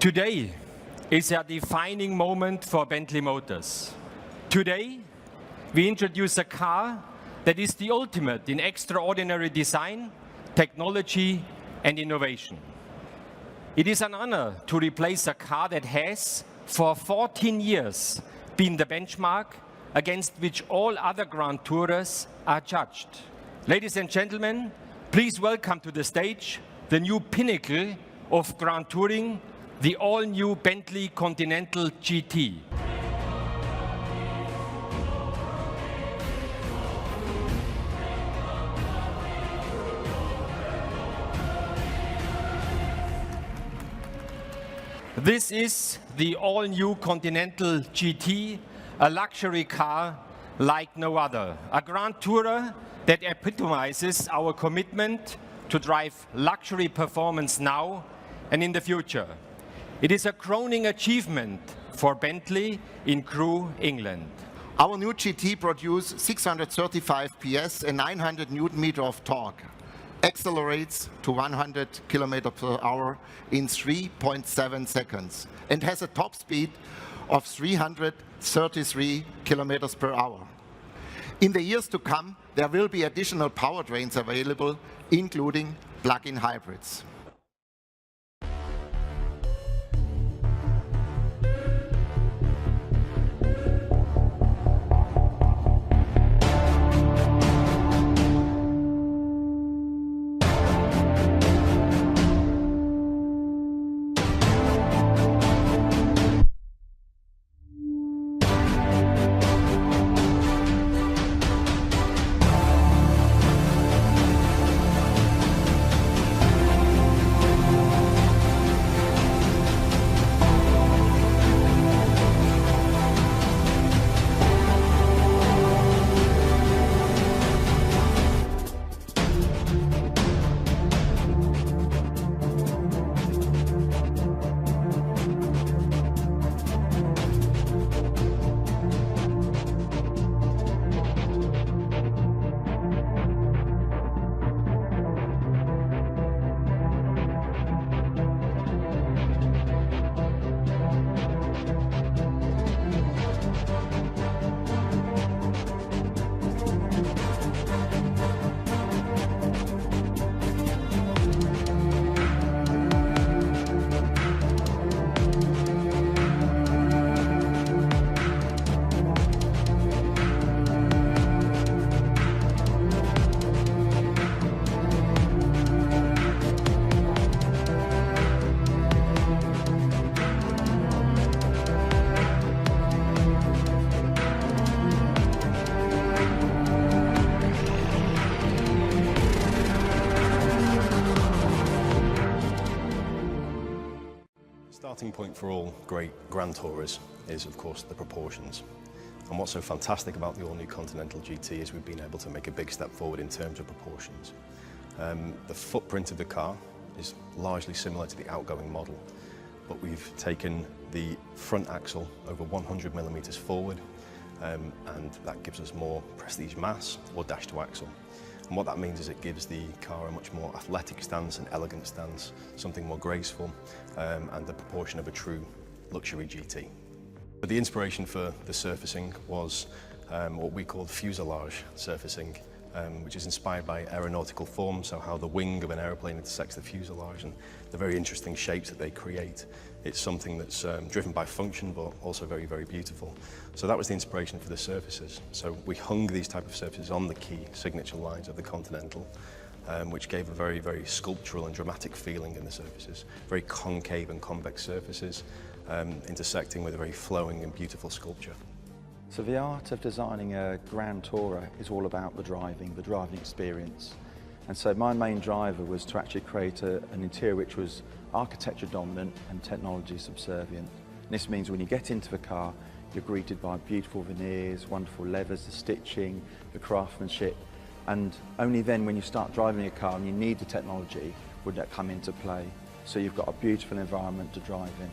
Today is a defining moment for Bentley Motors. Today, we introduce a car that is the ultimate in extraordinary design, technology, and innovation. It is an honor to replace a car that has, for 14 years, been the benchmark against which all other Grand Tourers are judged. Ladies and gentlemen, please welcome to the stage the new pinnacle of Grand Touring, the all-new Bentley Continental GT. This is the all-new Continental GT, a luxury car like no other, a Grand Tourer that epitomizes our commitment to drive luxury performance now and in the future. It is a crowning achievement for Bentley in Crewe, England. Our new GT produces 635 PS and 900 Newton-meter of torque, accelerates to 100 km per hour in 3.7 seconds, and has a top speed of 333 km per hour. In the years to come, there will be additional powertrains available, including plug-in hybrids. Starting point for all great Grand Tourers is, of course, the proportions. And what's so fantastic about the all-new Continental GT is we've been able to make a big step forward in terms of proportions. The footprint of the car is largely similar to the outgoing model, but we've taken the front axle over 100 millimeters forward, and that gives us more prestige mass or dash to axle. And what that means is it gives the car a much more athletic stance, an elegant stance, something more graceful, and the proportion of a true luxury GT. But the inspiration for the surfacing was what we called fuselage surfacing, which is inspired by aeronautical form, so how the wing of an aeroplane intersects the fuselage and the very interesting shapes that they create. It's something that's driven by function, but also very, very beautiful. So that was the inspiration for the surfaces. So we hung these type of surfaces on the key signature lines of the Continental, which gave a very, very sculptural and dramatic feeling in the surfaces. Very concave and convex surfaces, intersecting with a very flowing and beautiful sculpture. So the art of designing a Grand Tourer is all about the driving experience. And so my main driver was to actually create an interior which was architecture dominant and technology subservient. And this means when you get into the car, you're greeted by beautiful veneers, wonderful leathers, the stitching, the craftsmanship. And only then when you start driving a car and you need the technology would that come into play. So you've got a beautiful environment to drive in.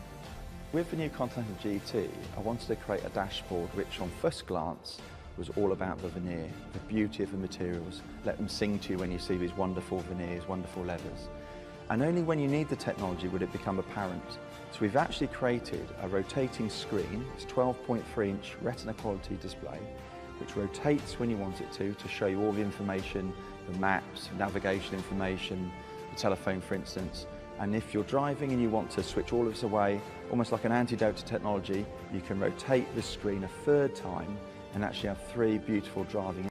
With the new Continental GT, I wanted to create a dashboard which on first glance was all about the veneer, the beauty of the materials. Let them sing to you when you see these wonderful veneers, wonderful leathers. and only when you need the technology would it become apparent. So we've actually created a rotating screen. It's 12.3-inch retina quality display, which rotates when you want it to show you all the information, the maps, navigation information, the telephone for instance. And if you're driving and you want to switch all of this away, almost like an antidote to technology, you can rotate the screen a third time and actually have 3 beautiful driving